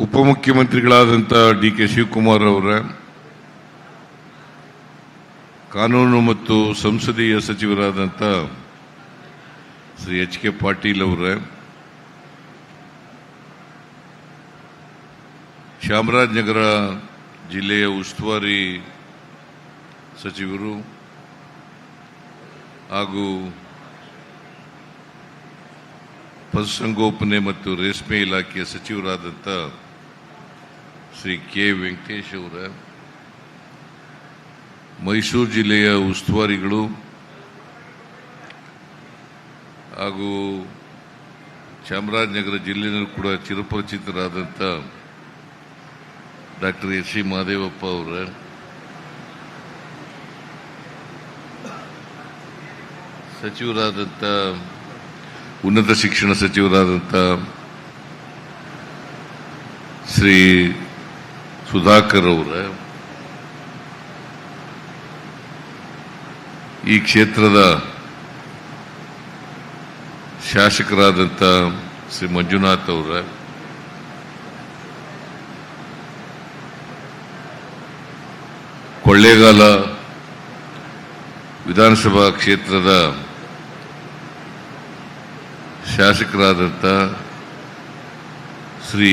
ಉಪಮುಖ್ಯಮಂತ್ರಿಗಳಾದಂಥ ಡಿ.ಕೆ. ಶಿವಕುಮಾರ್ ಅವರ, ಕಾನೂನು ಮತ್ತು ಸಂಸದೀಯ ಸಚಿವರಾದಂಥ ಶ್ರೀ ಎಚ್.ಕೆ. ಪಾಟೀಲ್ ಅವರ, ಚಾಮರಾಜನಗರ ಜಿಲ್ಲೆಯ ಉಸ್ತುವಾರಿ ಸಚಿವರು ಹಾಗೂ ಪಶುಸಂಗೋಪನೆ ಮತ್ತು ರೇಷ್ಮೆ ಇಲಾಖೆಯ ಸಚಿವರಾದಂಥ ಶ್ರೀ ಕೆ. ವೆಂಕಟೇಶ್ ಅವರ, ಮೈಸೂರು ಜಿಲ್ಲೆಯ ಉಸ್ತುವಾರಿಗಳು ಹಾಗೂ ಚಾಮರಾಜನಗರ ಜಿಲ್ಲೆಯಲ್ಲೂ ಕೂಡ ಚಿರಪರಿಚಿತರಾದಂಥ ಡಾಕ್ಟರ್ ಎಸ್. ಸಿ. ಮಹದೇವಪ್ಪ ಅವರ, ಸಚಿವರಾದಂಥ ಉನ್ನತ ಶಿಕ್ಷಣ ಸಚಿವರಾದಂಥ ಶ್ರೀ ಸುಧಾಕರ್ ಅವರ, ಈ ಕ್ಷೇತ್ರದ ಶಾಸಕರಾದಂಥ ಶ್ರೀ ಮಂಜುನಾಥ್ ಅವರ, ಕೊಳ್ಳೇಗಾಲ ವಿಧಾನಸಭಾ ಕ್ಷೇತ್ರದ ಶಾಸಕರಾದಂಥ ಶ್ರೀ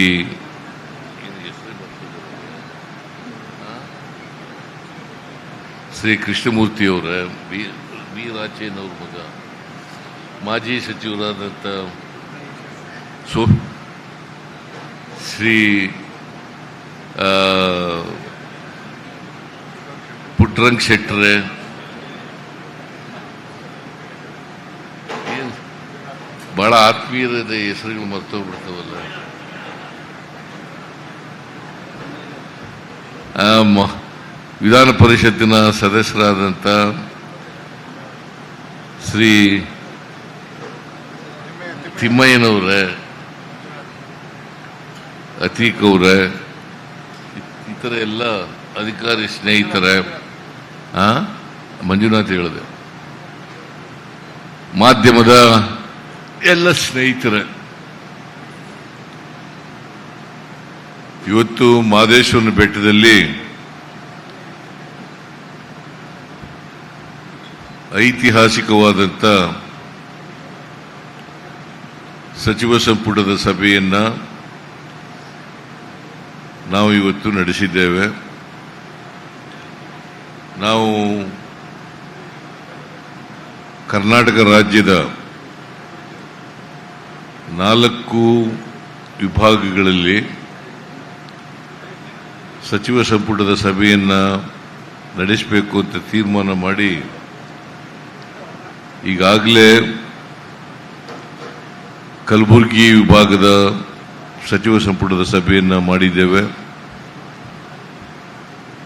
ಕೃಷ್ಣಮೂರ್ತಿಯವರ, ವಿ. ರಾಚೇನವ್ರ ಮಗ, ಮಾಜಿ ಸಚಿವರಾದಂಥ ಶ್ರೀ ಪುಟ್ಟರಂಗ ಶೆಟ್ಟರೆ, ಬಹಳ ಆತ್ಮೀಯದ ಹೆಸರುಗಳು ಮರ್ತೋಗ್ಬಿಡ್ತಾವಲ್ಲ. ವಿಧಾನ ಪರಿಷತ್ತಿನ ಸದಸ್ಯರಾದಂಥ ಶ್ರೀ ತಿಮ್ಮಯ್ಯನವರೇ, ಅತೀಕ್ ಅವರೇ, ಇತರ ಎಲ್ಲ ಅಧಿಕಾರಿ ಸ್ನೇಹಿತರೇ, ಮಂಜುನಾಥ್ ಹೇಳಿದೆ, ಮಾಧ್ಯಮದ ಎಲ್ಲ ಸ್ನೇಹಿತರೇ, ಇವತ್ತು ಮಹದೇಶ್ವರನ ಬೆಟ್ಟದಲ್ಲಿ ಐತಿಹಾಸಿಕವಾದಂಥ ಸಚಿವ ಸಂಪುಟದ ಸಭೆಯನ್ನ ನಾವು ಇವತ್ತು ನಡೆಸಿದ್ದೇವೆ. ನಾವು ಕರ್ನಾಟಕ ರಾಜ್ಯದ 4 ವಿಭಾಗಗಳಲ್ಲಿ ಸಚಿವ ಸಂಪುಟದ ಸಭೆಯನ್ನ ನಡೆಸಬೇಕು ಅಂತ ತೀರ್ಮಾನ ಮಾಡಿ ಈಗಾಗಲೇ ಕಲಬುರಗಿ ವಿಭಾಗದ ಸಚಿವ ಸಂಪುಟದ ಸಭೆಯನ್ನ ಮಾಡಿದ್ದೇವೆ.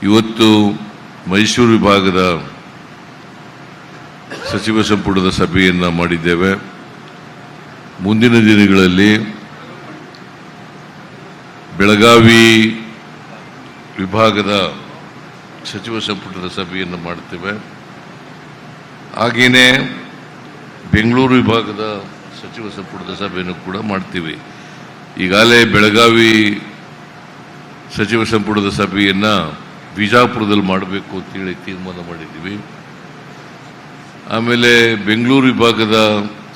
ಇವತ್ತು ಮೈಸೂರು ವಿಭಾಗದ ಸಚಿವ ಸಂಪುಟದ ಸಭೆಯನ್ನ ಮಾಡಿದ್ದೇವೆ. ಮುಂದಿನ ದಿನಗಳಲ್ಲಿ ಬೆಳಗಾವಿ ವಿಭಾಗದ ಸಚಿವ ಸಂಪುಟದ ಸಭೆಯನ್ನು ಮಾಡುತ್ತೇವೆ. ಹಾಗೆಯೇ ಬೆಂಗಳೂರು ವಿಭಾಗದ ಸಚಿವ ಸಂಪುಟದ ಸಭೆಯನ್ನು ಕೂಡ ಮಾಡ್ತೀವಿ. ಈಗಾಗಲೇ ಬೆಳಗಾವಿ ಸಚಿವ ಸಂಪುಟದ ಸಭೆಯನ್ನ ಬಿಜಾಪುರದಲ್ಲಿ ಮಾಡಬೇಕು ಅಂತೇಳಿ ತೀರ್ಮಾನ ಮಾಡಿದ್ದೀವಿ. ಆಮೇಲೆ ಬೆಂಗಳೂರು ವಿಭಾಗದ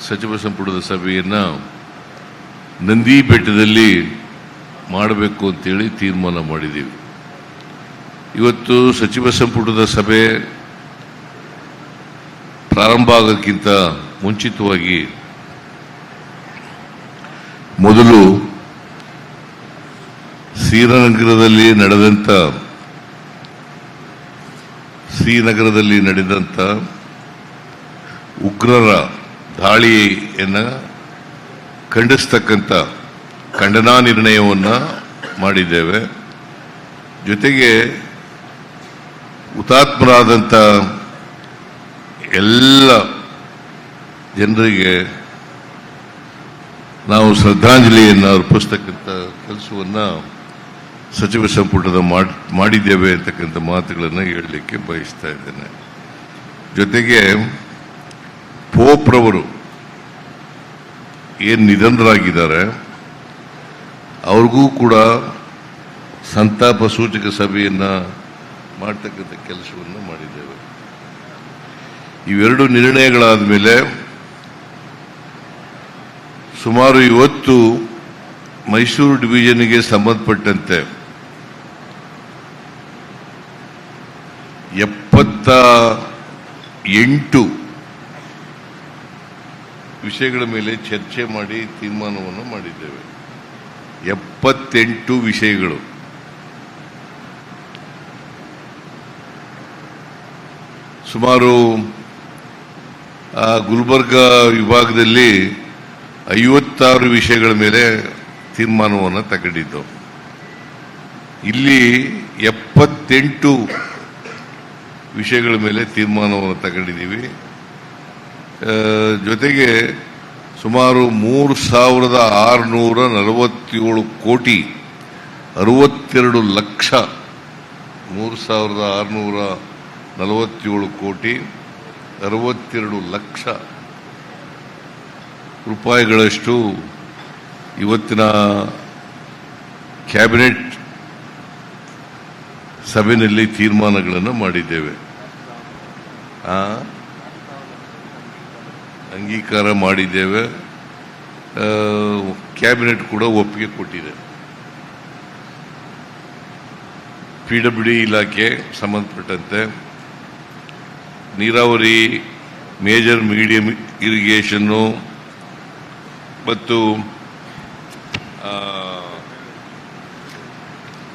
ಸಚಿವ ಸಂಪುಟದ ಸಭೆಯನ್ನ ನಂದಿ ಬೆಟ್ಟದಲ್ಲಿ ಮಾಡಬೇಕು ಅಂತೇಳಿ ತೀರ್ಮಾನ ಮಾಡಿದ್ದೀವಿ. ಇವತ್ತು ಸಚಿವ ಸಂಪುಟದ ಸಭೆ ಪ್ರಾರಂಭ ಆಗೋಕ್ಕಿಂತ ಮುಂಚಿತವಾಗಿ ಮೊದಲು ಶ್ರೀನಗರದಲ್ಲಿ ನಡೆದಂಥ ಉಗ್ರರ ದಾಳಿಯನ್ನು ಖಂಡಿಸ್ತಕ್ಕಂಥ ಖಂಡನಾ ನಿರ್ಣಯವನ್ನು ಮಾಡಿದ್ದೇವೆ. ಜೊತೆಗೆ ಹುತಾತ್ಮರಾದಂಥ ಎಲ್ಲ ಜನರಿಗೆ ನಾವು ಶ್ರದ್ಧಾಂಜಲಿಯನ್ನು ಅರ್ಪಿಸ್ತಕ್ಕಂಥ ಕೆಲಸವನ್ನು ಸಚಿವ ಸಂಪುಟದ ಮಾಡಿದ್ದೇವೆ ಅಂತಕ್ಕಂಥ ಮಾತುಗಳನ್ನು ಹೇಳಲಿಕ್ಕೆ ಬಯಸ್ತಾ ಇದ್ದೇನೆ. ಜೊತೆಗೆ ಪೋಪ್ರವರು ಏನು ನಿಧನರಾಗಿದ್ದಾರೆ ಅವ್ರಿಗೂ ಕೂಡ ಸಂತಾಪ ಸೂಚಕ ಸಭೆಯನ್ನು ಮಾಡ್ತಕ್ಕಂಥ ಕೆಲಸವನ್ನು ಮಾಡಿದ್ದೇವೆ. ಇವೆರಡು ನಿರ್ಣಯಗಳಾದ ಮೇಲೆ ಸುಮಾರು ಇವತ್ತು ಮೈಸೂರು ಡಿವಿಷನ್ಗೆ ಸಂಬಂಧಪಟ್ಟಂತೆ 78 ವಿಷಯಗಳ ಮೇಲೆ ಚರ್ಚೆ ಮಾಡಿ ತೀರ್ಮಾನವನ್ನು ಮಾಡಿದ್ದೇವೆ. 78 ವಿಷಯಗಳು. ಸುಮಾರು ಗುಲ್ಬರ್ಗ ವಿಭಾಗದಲ್ಲಿ 56 ವಿಷಯಗಳ ಮೇಲೆ ತೀರ್ಮಾನವನ್ನು ತಗೊಂಡಿದ್ದು. ಇಲ್ಲಿ 78 ವಿಷಯಗಳ ಮೇಲೆ ತೀರ್ಮಾನವನ್ನು ತಗೊಂಡಿದ್ದೀವಿ. ಜೊತೆಗೆ ಸುಮಾರು 3,647 ಕೋಟಿ 62 ಲಕ್ಷ 3,647 ಕೋಟಿ 62 ಲಕ್ಷ ರೂಪಾಯಿಗಳಷ್ಟು ಇವತ್ತಿನ ಕ್ಯಾಬಿನೆಟ್ ಸಭೆಯಲ್ಲಿ ತೀರ್ಮಾನಗಳನ್ನು ಮಾಡಿದ್ದೇವೆ. ಅಂಗೀಕಾರ ಮಾಡಿದ್ದೇವೆ. ಕ್ಯಾಬಿನೆಟ್ ಕೂಡ ಒಪ್ಪಿಗೆ ಕೊಟ್ಟಿದೆ. PWD ಇಲಾಖೆ ಸಂಬಂಧಪಟ್ಟಂತೆ ನೀರಾವರಿ, ಮೇಜರ್ ಮೀಡಿಯಂ ಇರಿಗೇಷನ್ನು ಮತ್ತು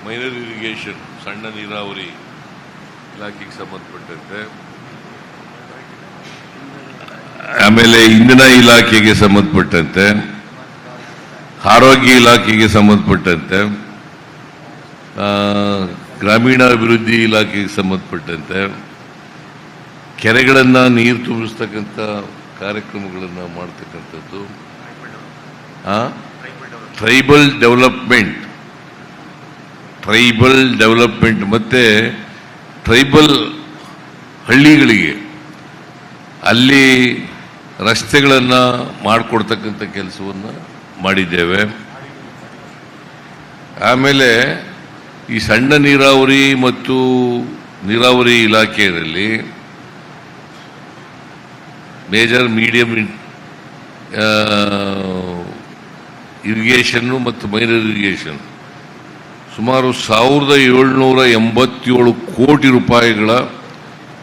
ಮೈನರ್ ಇರಿಗೇಷನ್ ಸಣ್ಣ ನೀರಾವರಿ ಇಲಾಖೆಗೆ ಸಂಬಂಧಪಟ್ಟಂತೆ, ಆಮೇಲೆ ಇಂಧನ ಇಲಾಖೆಗೆ ಸಂಬಂಧಪಟ್ಟಂತೆ, ಆರೋಗ್ಯ ಇಲಾಖೆಗೆ ಸಂಬಂಧಪಟ್ಟಂತೆ, ಗ್ರಾಮೀಣಾಭಿವೃದ್ಧಿ ಇಲಾಖೆಗೆ ಸಂಬಂಧಪಟ್ಟಂತೆ, ಕೆರೆಗಳನ್ನು ನೀರು ತುಂಬಿಸ್ತಕ್ಕಂಥ ಕಾರ್ಯಕ್ರಮಗಳನ್ನು ಮಾಡ್ತಕ್ಕಂಥದ್ದು, ಟ್ರೈಬಲ್ ಡೆವಲಪ್ಮೆಂಟ್ ಮತ್ತೆ ಟ್ರೈಬಲ್ ಹಳ್ಳಿಗಳಿಗೆ ಅಲ್ಲಿ ರಸ್ತೆಗಳನ್ನು ಮಾಡಿಕೊಡ್ತಕ್ಕಂಥ ಕೆಲಸವನ್ನು ಮಾಡಿದ್ದೇವೆ. ಆಮೇಲೆ ಈ ಸಣ್ಣ ನೀರಾವರಿ ಮತ್ತು ನೀರಾವರಿ ಇಲಾಖೆಯಲ್ಲಿ ಮೇಜರ್ ಮೀಡಿಯಂ ಇರಿಗೇಷನ್ನು ಮತ್ತು ಮೈನರ್ ಇರಿಗೇಷನ್ ಸುಮಾರು 1,787 ಕೋಟಿ ರೂಪಾಯಿಗಳ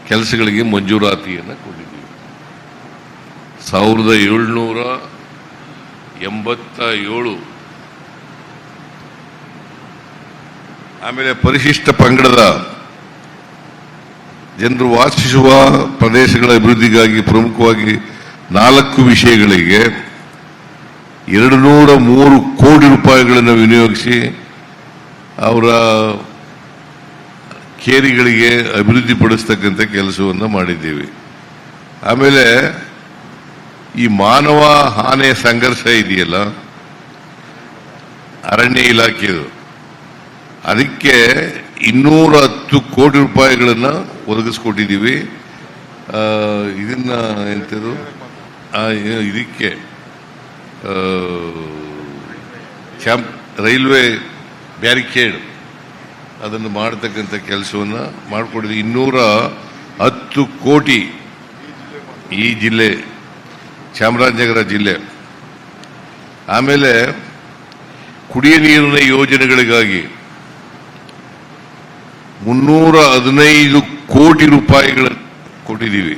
ಕೆಲಸಗಳಿಗೆ ಮಂಜೂರಾತಿಯನ್ನು ಕೊಟ್ಟಿದ್ದೀವಿ. 1,787. ಆಮೇಲೆ ಪರಿಶಿಷ್ಟ ಪಂಗಡದ ಜನರು ವಾಸಿಸುವ ಪ್ರದೇಶಗಳ ಅಭಿವೃದ್ಧಿಗಾಗಿ ಪ್ರಮುಖವಾಗಿ 4 ವಿಷಯಗಳಿಗೆ 203 ಕೋಟಿ ರೂಪಾಯಿಗಳನ್ನು ವಿನಿಯೋಗಿಸಿ ಅವರ ಕೇರಿಗಳಿಗೆ ಅಭಿವೃದ್ಧಿಪಡಿಸ್ತಕ್ಕಂಥ ಕೆಲಸವನ್ನು ಮಾಡಿದ್ದೀವಿ. ಆಮೇಲೆ ಈ ಮಾನವ ಆನೆ ಸಂಘರ್ಷ ಇದೆಯಲ್ಲ ಅರಣ್ಯ ಇಲಾಖೆದು, ಅದಕ್ಕೆ 210 ಕೋಟಿ ರೂಪಾಯಿಗಳನ್ನು ಒದಗಿಸ್ಕೊಟ್ಟಿದ್ದೀವಿ. ಇದನ್ನ ಎಂಥದ್ದು ಇದಕ್ಕೆ ರೈಲ್ವೆ ಬ್ಯಾರಿಕೇಡ್ ಅದನ್ನು ಮಾಡತಕ್ಕಂಥ ಕೆಲಸವನ್ನು ಮಾಡಿಕೊಟ್ಟಿದ್ದೀವಿ. 210 ಕೋಟಿ ಈ ಜಿಲ್ಲೆ ಚಾಮರಾಜನಗರ ಜಿಲ್ಲೆ. ಆಮೇಲೆ ಕುಡಿಯ ನೀರಿನ ಯೋಜನೆಗಳಿಗಾಗಿ 315 ಕೋಟಿ ರೂಪಾಯಿಗಳು ಕೊಟ್ಟಿದ್ದೀವಿ.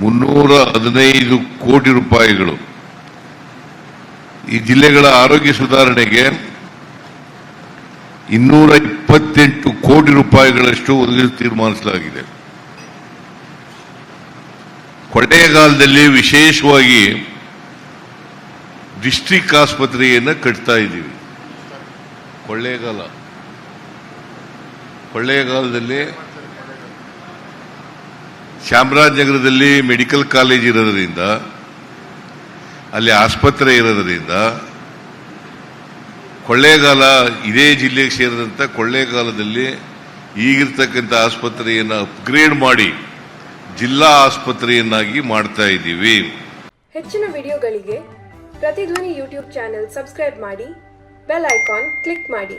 315 ಕೋಟಿ ರೂಪಾಯಿಗಳು ಈ ಜಿಲ್ಲೆಗಳ ಆರೋಗ್ಯ ಸುಧಾರಣೆಗೆ 228 ಕೋಟಿ ರೂಪಾಯಿಗಳಷ್ಟು ಒದಗಿಸಲು ತೀರ್ಮಾನಿಸಲಾಗಿದೆ. ಕೊಳ್ಳೇಗಾಲದಲ್ಲಿ ವಿಶೇಷವಾಗಿ ಡಿಸ್ಟ್ರಿಕ್ಟ್ ಆಸ್ಪತ್ರೆಯನ್ನು ಕಟ್ತಾ ಇದ್ದೀವಿ. ಕೊಳ್ಳೇಗಾಲದಲ್ಲಿ ಚಾಮರಾಜನಗರದಲ್ಲಿ ಮೆಡಿಕಲ್ ಕಾಲೇಜ್ ಇರೋದ್ರಿಂದ, ಅಲ್ಲಿ ಆಸ್ಪತ್ರೆ ಇರೋದ್ರಿಂದ ಕೊಳ್ಳೇಗಾಲ ಇದೇ ಜಿಲ್ಲೆಗೆ ಸೇರಿದಂಥ ಕೊಳ್ಳೇಗಾಲದಲ್ಲಿ ಈಗಿರ್ತಕ್ಕಂಥ ಆಸ್ಪತ್ರೆಯನ್ನು ಅಪ್ಗ್ರೇಡ್ ಮಾಡಿ ಜಿಲ್ಲಾ ಆಸ್ಪತ್ರೆಯನ್ನಾಗಿ ಮಾಡ್ತಾ ಇದ್ದೀವಿ. ಹೆಚ್ಚಿನ ವಿಡಿಯೋಗಳಿಗೆ ಪ್ರತಿಧ್ವನಿ ಯೂಟ್ಯೂಬ್ ಚಾನೆಲ್ ಸಬ್ಸ್ಕ್ರೈಬ್ ಮಾಡಿ, ಬೆಲ್ ಐಕಾನ್ ಕ್ಲಿಕ್ ಮಾಡಿ.